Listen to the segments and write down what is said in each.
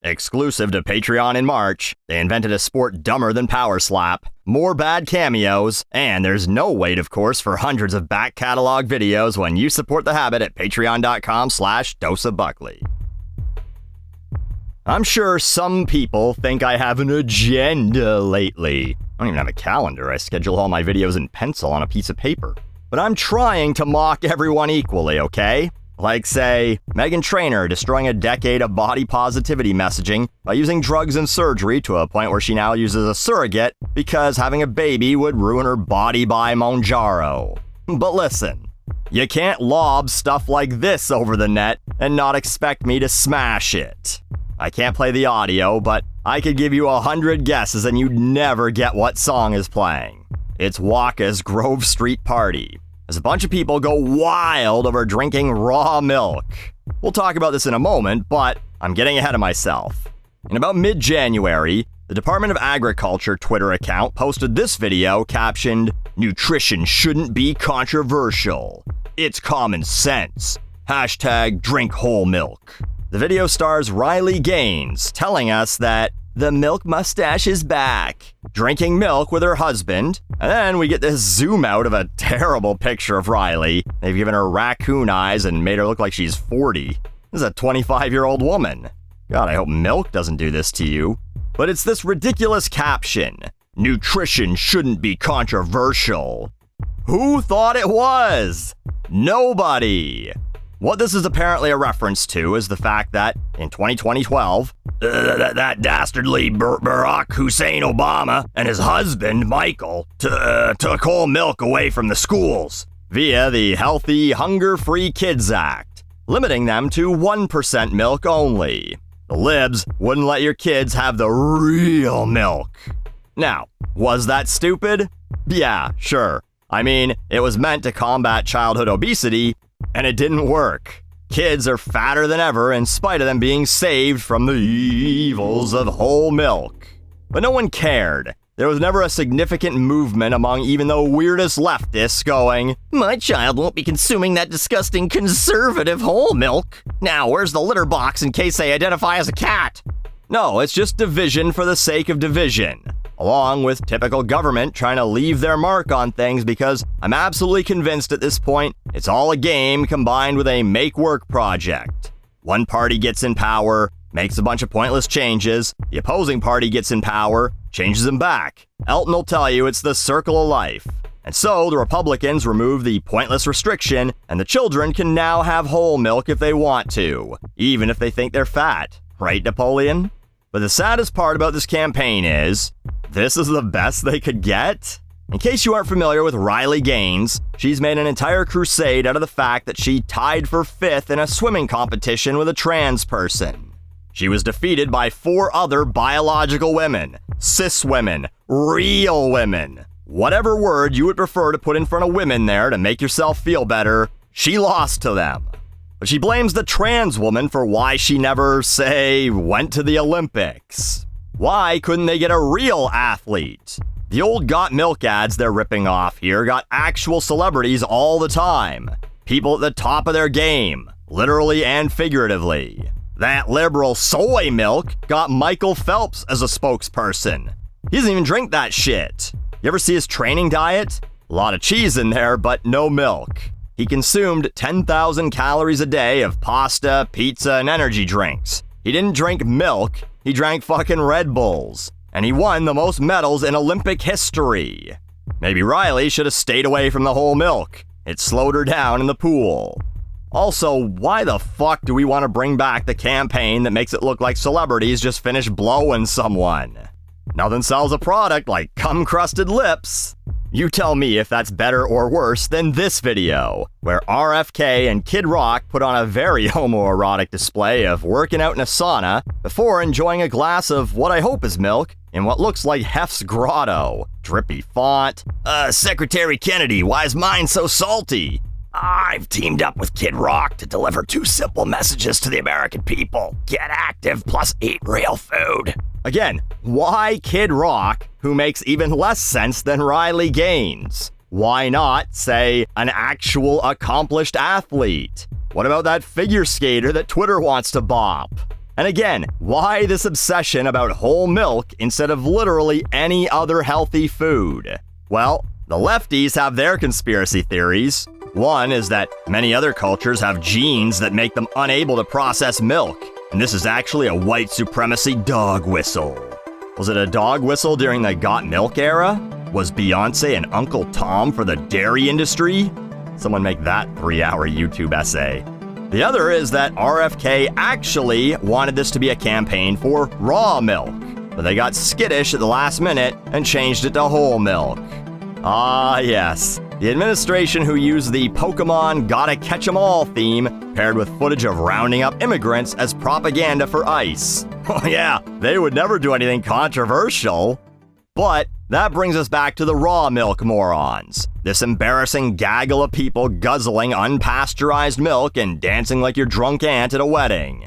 Exclusive to Patreon in March, they invented a sport dumber than Power Slap, more bad cameos, and there's no wait, of course, for hundreds of back catalog videos when you support the habit at patreon.com/doseofbuckley. I'm sure some people think I have an agenda lately. I don't even have a calendar. I schedule all my videos in pencil on a piece of paper. But I'm trying to mock everyone equally, okay? Like, say, Meghan Trainor destroying a decade of body positivity messaging by using drugs and surgery to a point where she now uses a surrogate because having a baby would ruin her body by Monjaro. But listen, you can't lob stuff like this over the net and not expect me to smash it. I can't play the audio, but I could give you 100 guesses and you'd never get what song is playing. It's Waka's Grove Street Party, as a bunch of people go wild over drinking raw milk. We'll talk about this in a moment, but I'm getting ahead of myself. In about mid-January, the Department of Agriculture Twitter account posted this video captioned, "Nutrition shouldn't be controversial. It's common sense. Hashtag drink whole milk." The video stars Riley Gaines telling us that the milk mustache is back, drinking milk with her husband, and then we get this zoom out of a terrible picture of Riley. They've given her raccoon eyes and made her look like she's 40. This is a 25-year-old woman. God, I hope milk doesn't do this to you. But it's this ridiculous caption, "Nutrition shouldn't be controversial." Who thought it was? Nobody. What this is apparently a reference to is the fact that in 2012, that dastardly Barack Hussein Obama and his husband, Michael, took whole milk away from the schools via the Healthy Hunger-Free Kids Act, limiting them to 1% milk only. The libs wouldn't let your kids have the real milk. Now, was that stupid? Yeah, sure. I mean, it was meant to combat childhood obesity, and it didn't work. Kids are fatter than ever in spite of them being saved from the evils of whole milk. But no one cared. There was never a significant movement among even the weirdest leftists going, "My child won't be consuming that disgusting conservative whole milk. Now, where's the litter box in case they identify as a cat?" No, it's just division for the sake of division, along with typical government trying to leave their mark on things because I'm absolutely convinced at this point it's all a game combined with a make-work project. One party gets in power, makes a bunch of pointless changes, the opposing party gets in power, changes them back. Elton will tell you it's the circle of life. And so the Republicans remove the pointless restriction, and the children can now have whole milk if they want to, even if they think they're fat. Right, Napoleon? But the saddest part about this campaign is, this is the best they could get? In case you aren't familiar with Riley Gaines, she's made an entire crusade out of the fact that she tied for 5th in a swimming competition with a trans person. She was defeated by 4 other biological women, cis women, real women. Whatever word you would prefer to put in front of women there to make yourself feel better, she lost to them. But she blames the trans woman for why she never, say, went to the Olympics. Why couldn't they get a real athlete? The old Got Milk ads they're ripping off here got actual celebrities all the time. People at the top of their game, literally and figuratively. That liberal soy milk got Michael Phelps as a spokesperson. He doesn't even drink that shit. You ever see his training diet? A lot of cheese in there, but no milk. He consumed 10,000 calories a day of pasta, pizza, and energy drinks. He didn't drink milk, he drank fucking Red Bulls. And he won the most medals in Olympic history. Maybe Riley should have stayed away from the whole milk. It slowed her down in the pool. Also, why the fuck do we want to bring back the campaign that makes it look like celebrities just finished blowing someone? Nothing sells a product like cum-crusted lips. You tell me if that's better or worse than this video, where RFK and Kid Rock put on a very homoerotic display of working out in a sauna before enjoying a glass of what I hope is milk in what looks like Hef's grotto. Drippy font. Secretary Kennedy, why is mine so salty? I've teamed up with Kid Rock to deliver 2 simple messages to the American people. Get active plus eat real food. Again, why Kid Rock, who makes even less sense than Riley Gaines? Why not, say, an actual accomplished athlete? What about that figure skater that Twitter wants to bop? And again, why this obsession about whole milk instead of literally any other healthy food? Well, the lefties have their conspiracy theories. One is that many other cultures have genes that make them unable to process milk, and this is actually a white supremacy dog whistle. Was it a dog whistle during the Got Milk era? Was Beyonce and Uncle Tom for the dairy industry? Someone make that 3-hour YouTube essay. The other is that RFK actually wanted this to be a campaign for raw milk, but they got skittish at the last minute and changed it to whole milk. Ah, yes. The administration who used the Pokemon Gotta Catch 'em All theme paired with footage of rounding up immigrants as propaganda for ICE. Oh yeah, they would never do anything controversial. But that brings us back to the raw milk morons. This embarrassing gaggle of people guzzling unpasteurized milk and dancing like your drunk aunt at a wedding.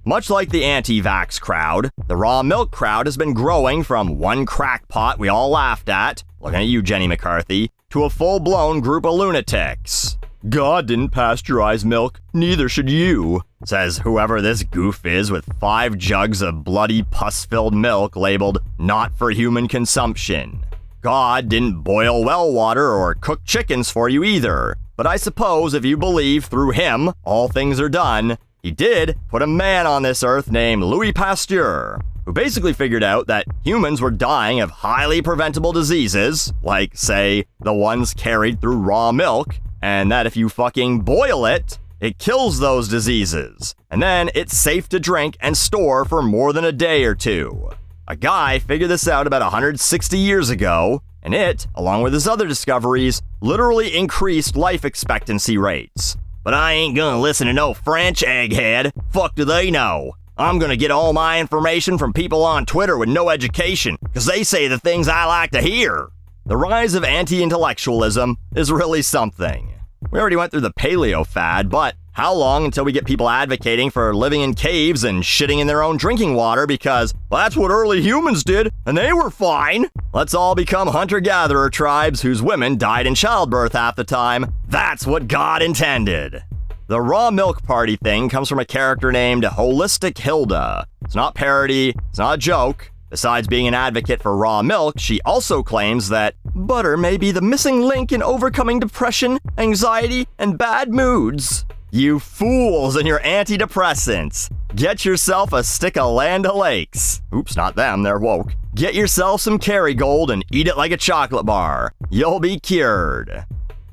Much like the anti-vax crowd, the raw milk crowd has been growing from one crackpot we all laughed at, looking at you, Jenny McCarthy, to a full-blown group of lunatics. God didn't pasteurize milk, neither should you, says whoever this goof is with 5 jugs of bloody pus-filled milk labeled not for human consumption. God didn't boil well water or cook chickens for you either, but I suppose if you believe through him all things are done, he did put a man on this earth named Louis Pasteur, who basically figured out that humans were dying of highly preventable diseases, like, say, the ones carried through raw milk, and that if you fucking boil it, it kills those diseases, and then it's safe to drink and store for more than a day or two. A guy figured this out about 160 years ago, and it, along with his other discoveries, literally increased life expectancy rates. But I ain't gonna listen to no French egghead. Fuck do they know? I'm gonna get all my information from people on Twitter with no education, because they say the things I like to hear. The rise of anti-intellectualism is really something. We already went through the paleo fad, but how long until we get people advocating for living in caves and shitting in their own drinking water because, well, that's what early humans did, and they were fine? Let's all become hunter-gatherer tribes whose women died in childbirth half the time. That's what God intended. The raw milk party thing comes from a character named Holistic Hilda. It's not parody, it's not a joke. Besides being an advocate for raw milk, she also claims that butter may be the missing link in overcoming depression, anxiety, and bad moods. You fools and your antidepressants. Get yourself a stick of Land O'Lakes. Oops, not them, they're woke. Get yourself some Kerrygold and eat it like a chocolate bar. You'll be cured.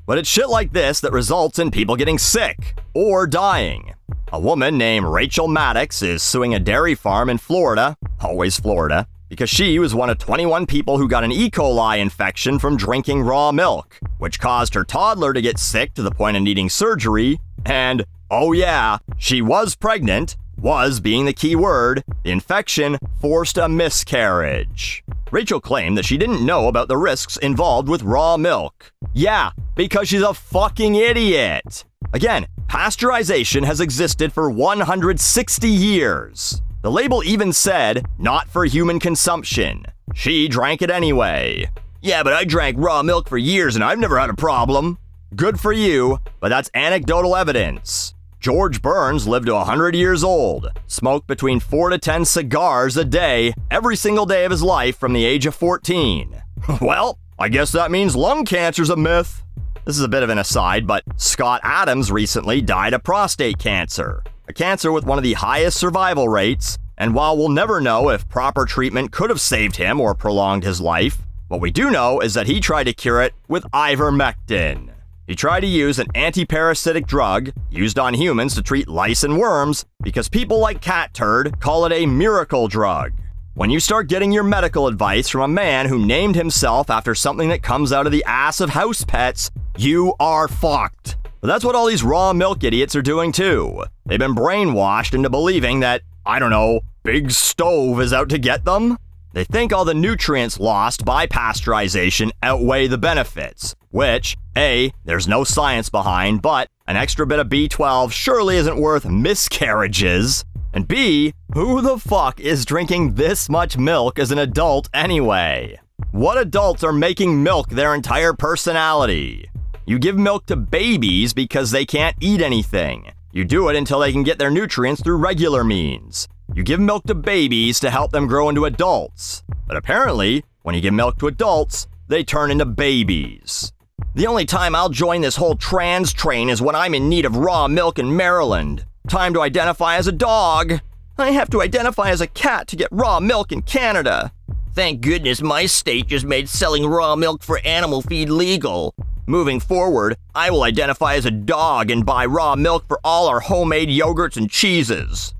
But it's shit like this that results in people getting sick or dying. A woman named Rachel Maddox is suing a dairy farm in Florida, always Florida, because she was one of 21 people who got an E. coli infection from drinking raw milk, which caused her toddler to get sick to the point of needing surgery, and, oh yeah, she was pregnant, was being the key word, the infection forced a miscarriage. Rachel claimed that she didn't know about the risks involved with raw milk. Yeah, because she's a fucking idiot. Again, pasteurization has existed for 160 years. The label even said, not for human consumption. She drank it anyway. Yeah, but I drank raw milk for years and I've never had a problem. Good for you, but that's anecdotal evidence. George Burns lived to 100 years old, smoked between 4 to 10 cigars a day every single day of his life from the age of 14. Well, I guess that means lung cancer's a myth. This is a bit of an aside, but Scott Adams recently died of prostate cancer, a cancer with one of the highest survival rates, and while we'll never know if proper treatment could have saved him or prolonged his life, what we do know is that he tried to cure it with ivermectin. He tried to use an anti-parasitic drug used on humans to treat lice and worms because people like Cat Turd call it a miracle drug. When you start getting your medical advice from a man who named himself after something that comes out of the ass of house pets, you are fucked. But that's what all these raw milk idiots are doing too. They've been brainwashed into believing that, I don't know, Big Stove is out to get them. They think all the nutrients lost by pasteurization outweigh the benefits, which, A, there's no science behind, but an extra bit of B12 surely isn't worth miscarriages. And B, who the fuck is drinking this much milk as an adult anyway? What adults are making milk their entire personality? You give milk to babies because they can't eat anything. You do it until they can get their nutrients through regular means. You give milk to babies to help them grow into adults. But apparently, when you give milk to adults, they turn into babies. The only time I'll join this whole trans train is when I'm in need of raw milk in Maryland. Time to identify as a dog. I have to identify as a cat to get raw milk in Canada. Thank goodness my state just made selling raw milk for animal feed legal. Moving forward, I will identify as a dog and buy raw milk for all our homemade yogurts and cheeses.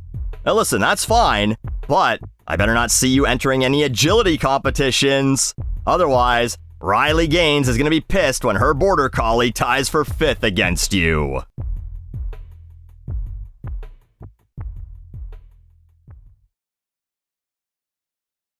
Now listen, that's fine, but I better not see you entering any agility competitions. Otherwise, Riley Gaines is going to be pissed when her border collie ties for 5th against you.